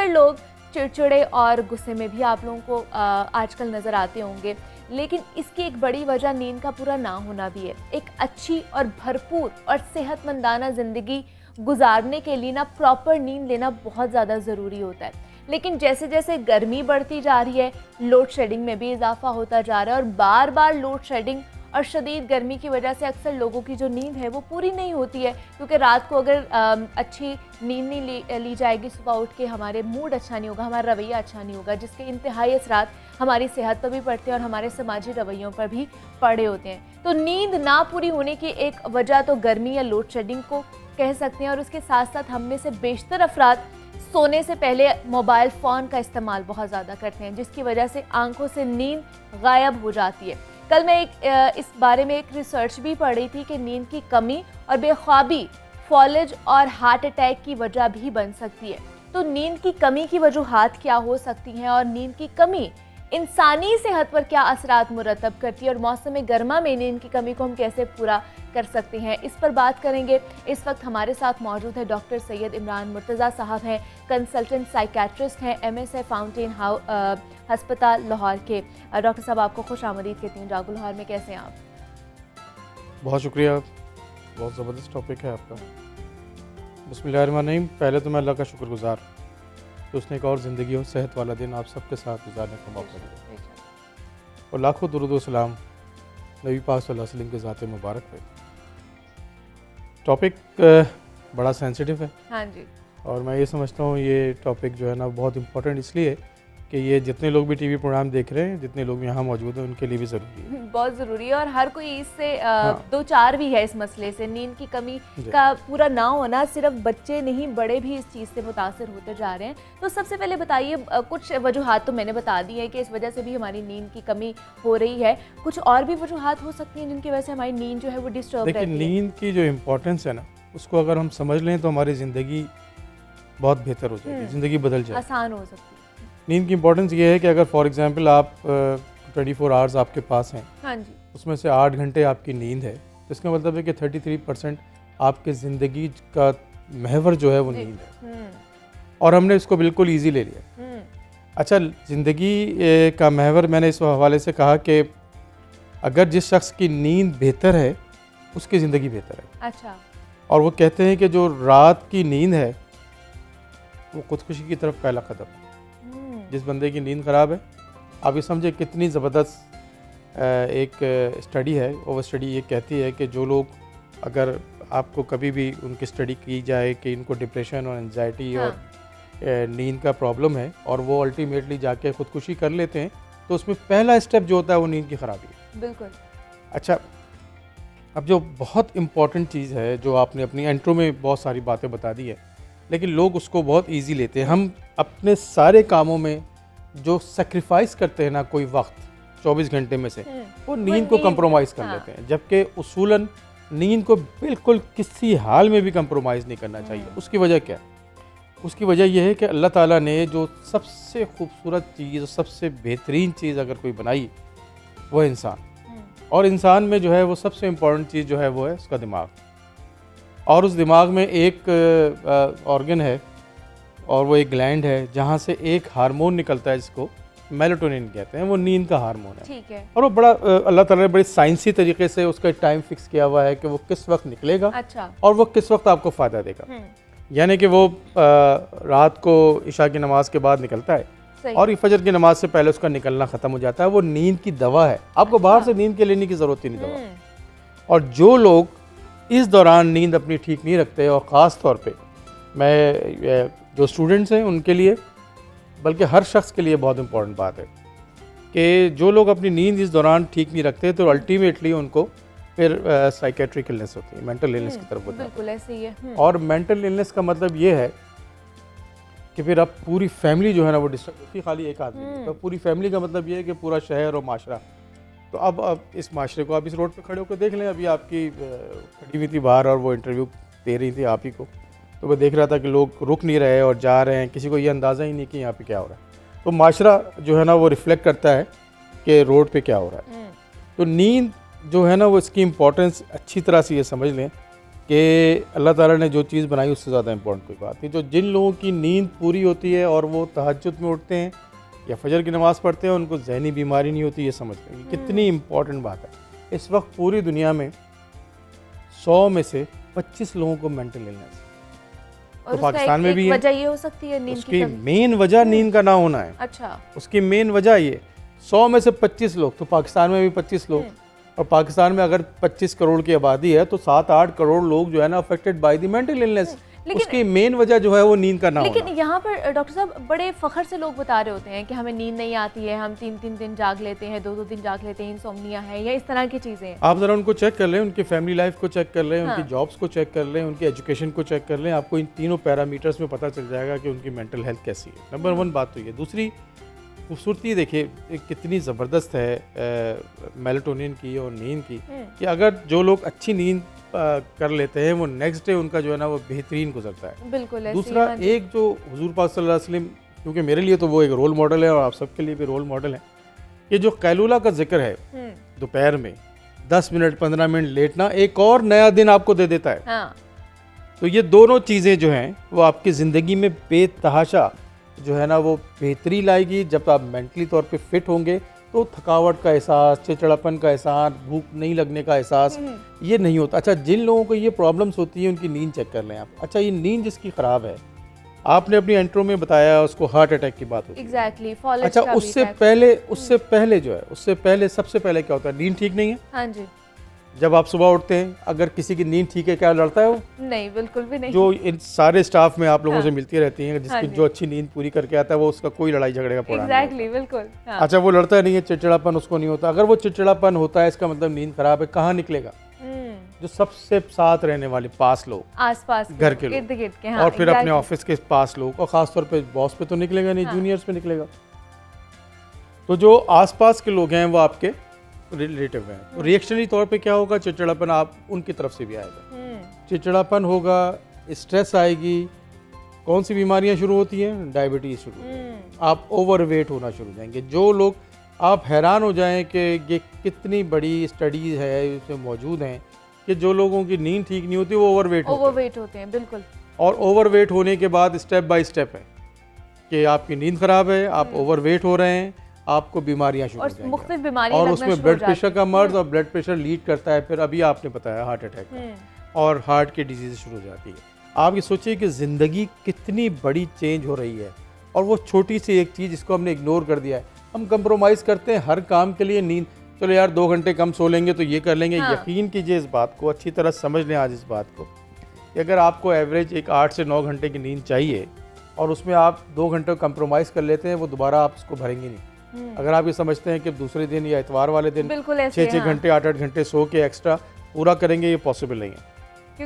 अक्सर लोग चिड़चिड़े और गुस्से में भी आप लोगों को आजकल नज़र आते होंगे, लेकिन इसकी एक बड़ी वजह नींद का पूरा ना होना भी है। एक अच्छी और भरपूर और सेहतमंदाना ज़िंदगी गुजारने के लिए ना प्रॉपर नींद लेना बहुत ज़्यादा ज़रूरी होता है। लेकिन जैसे जैसे गर्मी बढ़ती जा रही है, लोड शेडिंग में भी इजाफा होता जा रहा है और बार बार लोड शेडिंग और शदीद गर्मी की वजह से अक्सर लोगों की जो नींद है वो पूरी नहीं होती है, क्योंकि रात को अगर अच्छी नींद नहीं ली जाएगी, सुबह उठ के हमारे मूड अच्छा नहीं होगा, हमारा रवैया अच्छा नहीं होगा, जिसके इंतहाई असरात हमारी सेहत पर भी पड़ते हैं और हमारे समाजी रवैयों पर भी पड़े होते हैं। तो नींद ना पूरी होने की एक वजह तो गर्मी या लोड शेडिंग को कह सकते हैं, और उसके साथ साथ हम में से बेशतर अफराद सोने से पहले मोबाइल फ़ोन का इस्तेमाल बहुत ज़्यादा करते हैं, जिसकी वजह से आंखों से नींद गायब हो जाती है। कल मैं इस बारे में एक रिसर्च भी पढ़ रही थी कि नींद की कमी और बेख्वाबी फॉलेज और हार्ट अटैक की वजह भी बन सकती है। तो नींद की कमी की वजूहात क्या हो सकती हैं और नींद की कमी इंसानी सेहत पर क्या असरात मुरतब करती है और मौसम गर्मा में नींद की कमी को हम कैसे पूरा कर सकते हैं, इस पर बात करेंगे। इस वक्त हमारे साथ मौजूद है डॉक्टर सैयद इमरान मुर्तज़ा साहब हैं, कंसल्टेंट साइकेट्रिस्ट हैं, MSF फाउंटेन हस्पताल लाहौर के। डॉक्टर साहब, आपको खुश आमदीद कहती हूँ जागो लाहौर में। कैसे हैं आप? बहुत शुक्रिया, बहुत ज़बरदस्त टॉपिक है आपका। बिस्मिल्लाहिर्रहमानिर्रहीम। पहले तो मैं अल्लाह का शुक्रगुजार कि उसने एक और ज़िंदगी और सेहत वाला दिन आप सबके साथ गुजारने का मौका दिया, और लाखों दुरूद व सलाम नबी पाक सल्लल्लाहु अलैहि वसल्लम के ज़ात मुबारक पे। टॉपिक बड़ा सेंसिटिव है। हाँ जी। और मैं ये समझता हूँ ये टॉपिक जो है ना बहुत इम्पोर्टेंट इसलिए कि ये जितने लोग भी टीवी प्रोग्राम देख रहे हैं, जितने लोग यहाँ मौजूद हैं, उनके लिए भी ज़रूरी है, बहुत ज़रूरी है। और हर कोई इससे दो चार भी है इस मसले से। नींद की कमी का पूरा ना होना, सिर्फ बच्चे नहीं बड़े भी इस चीज़ से मुतासर होते जा रहे हैं। तो सबसे पहले बताइए, कुछ वजूहात तो मैंने बता दी है कि इस वजह से भी हमारी नींद की कमी हो रही है, कुछ और भी वजूहात हो सकती हैं जिनकी वजह से हमारी नींद जो है वो डिस्टर्ब रहती है। लेकिन नींद की जो इम्पोर्टेंस है ना, उसको अगर हम समझ लें तो हमारी ज़िंदगी बहुत बेहतर हो जाएगी, ज़िंदगी बदल जाएगी, आसान हो सकती है। नींद की इम्पोर्टेंस ये है कि अगर फॉर एग्जांपल आप 24 आवर्स आपके पास हैं, हाँ जी, उसमें से 8 घंटे आपकी नींद है, तो इसका मतलब है कि 33% आपके ज़िंदगी का महवर जो है वो नींद है, और हमने इसको बिल्कुल ईजी ले लिया। अच्छा, ज़िंदगी का महवर मैंने इस हवाले से कहा कि अगर जिस शख्स की नींद बेहतर है उसकी ज़िंदगी बेहतर है। अच्छा। और वो कहते हैं कि जो रात की नींद है वो खुदकुशी की तरफ पहला कदम है। जिस बंदे की नींद ख़राब है, आप ये समझे कितनी ज़बरदस्त एक स्टडी है, और वो स्टडी ये कहती है कि जो लोग, अगर आपको कभी भी उनकी स्टडी की जाए कि इनको डिप्रेशन और एंजाइटी और नींद का प्रॉब्लम है और वो अल्टीमेटली जाके ख़ुदकुशी कर लेते हैं, तो उसमें पहला स्टेप जो होता है वो नींद की ख़राबी है। बिल्कुल। अच्छा, अब जो बहुत इम्पॉर्टेंट चीज़ है, जो आपने अपनी इंट्रो में बहुत सारी बातें बता दी है, लेकिन लोग उसको बहुत इजी लेते हैं। हम अपने सारे कामों में जो सेक्रीफाइस करते हैं ना कोई वक्त 24 घंटे में से, वो नींद को कंप्रोमाइज़ कर लेते हैं, जबकि उसूलन नींद को बिल्कुल किसी हाल में भी कंप्रोमाइज़ नहीं करना चाहिए। उसकी वजह क्या है? उसकी वजह यह है कि अल्लाह ताला ने जो सबसे खूबसूरत चीज़, सबसे बेहतरीन चीज़ अगर कोई बनाई वो इंसान, और इंसान में जो है वो सबसे इम्पॉर्टेंट चीज़ जो है वो है उसका दिमाग। और उस दिमाग में एक ऑर्गन है और वो एक ग्लैंड है जहाँ से एक हार्मोन निकलता है जिसको मेलाटोनिन कहते हैं, वो नींद का हार्मोन है। ठीक है। और वो बड़ा अल्लाह ताला ने बड़ी साइंसी तरीके से उसका टाइम फिक्स किया हुआ है कि वो किस वक्त निकलेगा। अच्छा। और वो किस वक्त आपको फ़ायदा देगा। यानी कि वो रात को इशा की नमाज के बाद निकलता है और फजर की नमाज से पहले उसका निकलना ख़त्म हो जाता है। वो नींद की दवा है, आपको बाहर से नींद के लेने की ज़रूरत ही नहीं दवा। और जो लोग इस दौरान नींद अपनी ठीक नहीं रखते, और ख़ास तौर पे मैं जो स्टूडेंट्स हैं उनके लिए, बल्कि हर शख्स के लिए बहुत इम्पॉर्टेंट बात है कि जो लोग अपनी नींद इस दौरान ठीक नहीं रखते तो अल्टीमेटली उनको फिर साइकेट्रिक इलनेस होती है, मेंटल इलनेस की तरफ होता है। बिल्कुल ऐसे ही है। और मेंटल इलनेस का मतलब ये है कि फिर अब पूरी फैमिली जो है ना वो डिस्टर्ब होती है, खाली एक आदमी। तो पूरी फैमिली का मतलब ये है कि पूरा शहर और माशरा। तो अब इस माशरे को आप इस रोड पे खड़े होकर देख लें। अभी आपकी खड़ी हुई थी बाहर और वो इंटरव्यू दे रही थी आप ही को, तो मैं देख रहा था कि लोग रुक नहीं रहे और जा रहे हैं, किसी को ये अंदाज़ा ही नहीं कि यहाँ पे क्या हो रहा है। तो माशरा जो है ना वो रिफ्लेक्ट करता है कि रोड पे क्या हो रहा है। तो नींद जो है ना वो इसकी इम्पोर्टेंस अच्छी तरह से ये समझ लें कि अल्लाह ताला ने जो चीज़ बनाई उससे ज़्यादा इम्पोर्टेंट कोई बात नहीं। तो जिन लोगों की नींद पूरी होती है और वो तहज्जुद में उठते हैं या फजर की नमाज़ पढ़ते हैं, उनको जहनी बीमारी नहीं होती, ये समझ लेंगे कितनी इम्पोर्टेंट बात है। इस वक्त पूरी दुनिया में 100 में से 25 लोगों को मेंटल इलनेस है। और तो पाकिस्तान में भी है। वजह ये हो सकती है नींद उसकी की कमी। मेन वजह नींद का ना होना है। अच्छा। उसकी मेन वजह ये 100 में से 25 लोग, तो पाकिस्तान में भी 25 लोग, और पाकिस्तान में अगर 25 करोड़ की आबादी है तो 7-8 करोड़ लोग जो है ना affected by the mental illness. उसकी मेन वजह जो है वो नींद का ना लेकिन होना। यहाँ पर डॉक्टर साहब बड़े फखर से लोग बता रहे होते हैं कि हमें नींद नहीं आती है, हम 3-3 दिन जाग लेते हैं, 2-2 दिन जाग लेते हैं, इंसोम्निया है या इस तरह की चीज़ें। आप ज़रा उनको चेक कर लें, उनकी फैमिली लाइफ को चेक कर लें, हाँ। उनकी जॉब्स को चेक कर लें, उनकी एजुकेशन को चेक कर लें, आपको इन तीनों पैरामीटर्स में पता चल जाएगा कि उनकी मेंटल हेल्थ कैसी है। नंबर 1 बात तो ये। दूसरी खूबसूरती देखिए कितनी ज़बरदस्त है मेलाटोनिन की और नींद की, कि अगर जो लोग अच्छी नींद कर लेते हैं वो नेक्स्ट डे उनका जो है ना वो बेहतरीन गुजरता है। बिल्कुल ऐसे दूसरा एक जो हुजूर पाक सल्लल्लाहु अलैहि वसल्लम, क्योंकि मेरे लिए तो वो एक रोल मॉडल है और आप सबके लिए भी रोल मॉडल है, ये जो कैलूला का जिक्र है दोपहर में 10 मिनट 15 मिनट लेटना एक और नया दिन आपको दे देता है। हाँ। तो ये दोनों चीज़ें जो हैं वो आपकी ज़िंदगी में बेतहाशा जो है ना वो बेहतरी लाएगी। जब आप मेंटली तौर पे फिट होंगे तो थकावट का एहसास, चिड़चिड़ापन का एहसास, भूख नहीं लगने का एहसास ये नहीं होता। अच्छा, जिन लोगों को ये प्रॉब्लम्स होती हैं उनकी नींद चेक कर लें आप। अच्छा, ये नींद जिसकी ख़राब है, आपने अपनी इंट्रो में बताया उसको हार्ट अटैक की बात होती है। एग्जैक्टली। अच्छा, उससे पहले जो है, उससे पहले सबसे पहले क्या होता है, नींद ठीक नहीं है। हाँ जी। जब आप सुबह उठते हैं, अगर किसी की नींद ठीक है, क्या लड़ता है वो? नहीं, बिल्कुल भी नहीं। जो इन सारे स्टाफ में आप लोगों से मिलती रहती हैं, जिसकी हाँ जो अच्छी नींद पूरी करके आता है वो उसका कोई लड़ाई झगड़े का पड़ा नहीं एग्जैक्टली, बिल्कुल। हाँ। अच्छा, वो लड़ता नहीं है, चिड़चिड़ापन उसको नहीं होता। अगर वो चिड़चिड़ापन होता है इसका मतलब नींद खराब है। कहाँ निकलेगा? जो सबसे साथ रहने वाले पास लोग, आसपास घर के लोग, इर्द-गिर्द के। हाँ, और फिर अपने ऑफिस के पास लोग, और खासतौर पे बॉस पे तो निकलेगा नहीं, जूनियर्स पे निकलेगा। तो जो आसपास के लोग हैं वो आपके रिलेटिव हैं। तो रिएक्शनरी तौर पे क्या होगा, चिड़चिड़ापन आप उनकी तरफ से भी आएगा। चिड़चिड़ापन होगा, स्ट्रेस आएगी। कौन सी बीमारियां शुरू होती हैं? डायबिटीज़ शुरू होती है। आप ओवरवेट होना शुरू हो जाएंगे। जो लोग, आप हैरान हो जाएं कि ये कितनी बड़ी स्टडीज़ है इसमें मौजूद हैं कि जो लोगों की नींद ठीक नहीं होती वो ओवरवेट होते हैं। बिल्कुल। और ओवरवेट होने के बाद स्टेप बाय स्टेप है कि आपकी नींद खराब है, आप ओवरवेट हो रहे हैं, आपको बीमारियां शुरू हो जाएंगी, मुख्तलिफ बीमारियां और लगना उसमें शुरू ब्लड हो प्रेशर जाती का हैं। मर्ज, और ब्लड प्रेशर लीड करता है फिर अभी आपने बताया हार्ट अटैक का, और हार्ट की डिजीज शुरू हो जाती है। आप ये सोचिए कि ज़िंदगी कितनी बड़ी चेंज हो रही है, और वो छोटी सी एक चीज़ जिसको हमने इग्नोर कर दिया है। हम कंप्रोमाइज़ करते हैं हर काम के लिए। नींद, चलो यार 2 घंटे कम सो लेंगे तो ये कर लेंगे। हाँ। यकीन कीजिए इस बात को, अच्छी तरह समझ लें आज इस बात को, कि अगर आपको एवरेज एक 8 से 9 घंटे की नींद चाहिए और उसमें आप 2 घंटे कम्प्रोमाइज़ कर लेते हैं, वो दोबारा आप उसको भरेंगे नहीं। अगर आप ये समझते हैं कि दूसरे दिन या इतवार वाले दिन 6-6 घंटे 8-8 घंटे सो के एक्स्ट्रा पूरा करेंगे, ये पॉसिबल नहीं है।